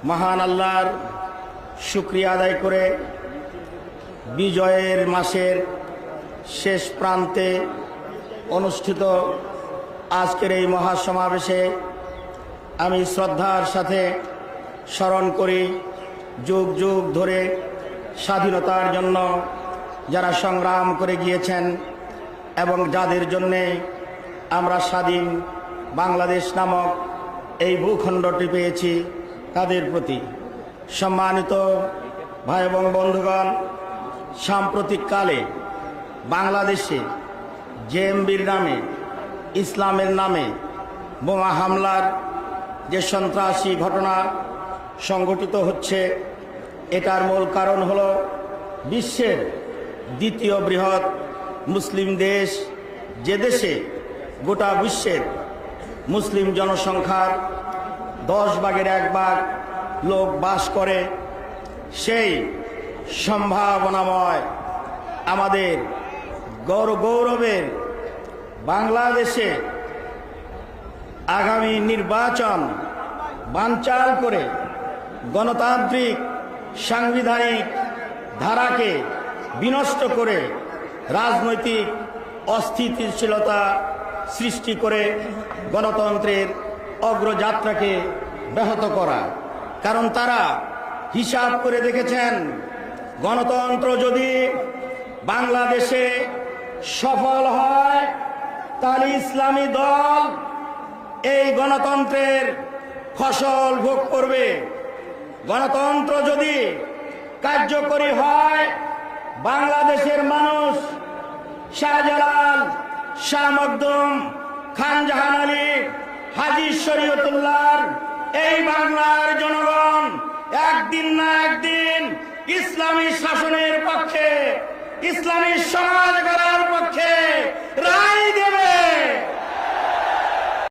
মহান আল্লাহর শুকরিয়া আদায় করে বিজয়ের মাসের শেষ প্রান্তে অনুষ্ঠিত আজকের এই মহাসমাবেশে আমি শ্রদ্ধার সাথে স্মরণ করি যুগ যুগ ধরে স্বাধীনতার জন্য যারা সংগ্রাম করে গিয়েছেন এবং যাদের জন্যে আমরা স্বাধীন বাংলাদেশ নামক এই ভূখণ্ডটি পেয়েছি তাদের প্রতি। সম্মানিত ভাই এবং বন্ধুগণ, সাম্প্রতিককালে বাংলাদেশে জেএমবির নামে, ইসলামের নামে বোমা হামলার যে সন্ত্রাসী ঘটনা সংঘটিত হচ্ছে, এটার মূল কারণ হলো বিশ্বের দ্বিতীয় বৃহৎ মুসলিম দেশ, যে দেশে গোটা বিশ্বের মুসলিম জনসংখ্যার 10 ভাগের 1 ভাগ লোক বাস করে, সেই সম্ভাবনাময় আমাদের গৌরবের বাংলাদেশে আগামী নির্বাচন বানচাল করে গণতান্ত্রিক সাংবিধানিক ধারাকে বিনষ্ট করে রাজনৈতিক অস্থিতিশীলতা সৃষ্টি করে গণতন্ত্রের অগ্রযাত্রাকে ব্যাহত করা। কারণ তারা হিসাব করে দেখেছেন, গণতন্ত্র যদি বাংলাদেশে সফল হয় তাহলে ইসলামী দল এই গণতন্ত্রের ফসল ভোগ করবে। গণতন্ত্র যদি কার্যকরী হয়, বাংলাদেশের মানুষ শাহজালাল, শাহ মখদুম, খান জাহান আলী, হাজী শরীয়তুল্লাহ, এই বাংলার জনগণ একদিন না একদিন ইসলামী শাসনের পক্ষে, ইসলামী সমাজ গড়ার পক্ষে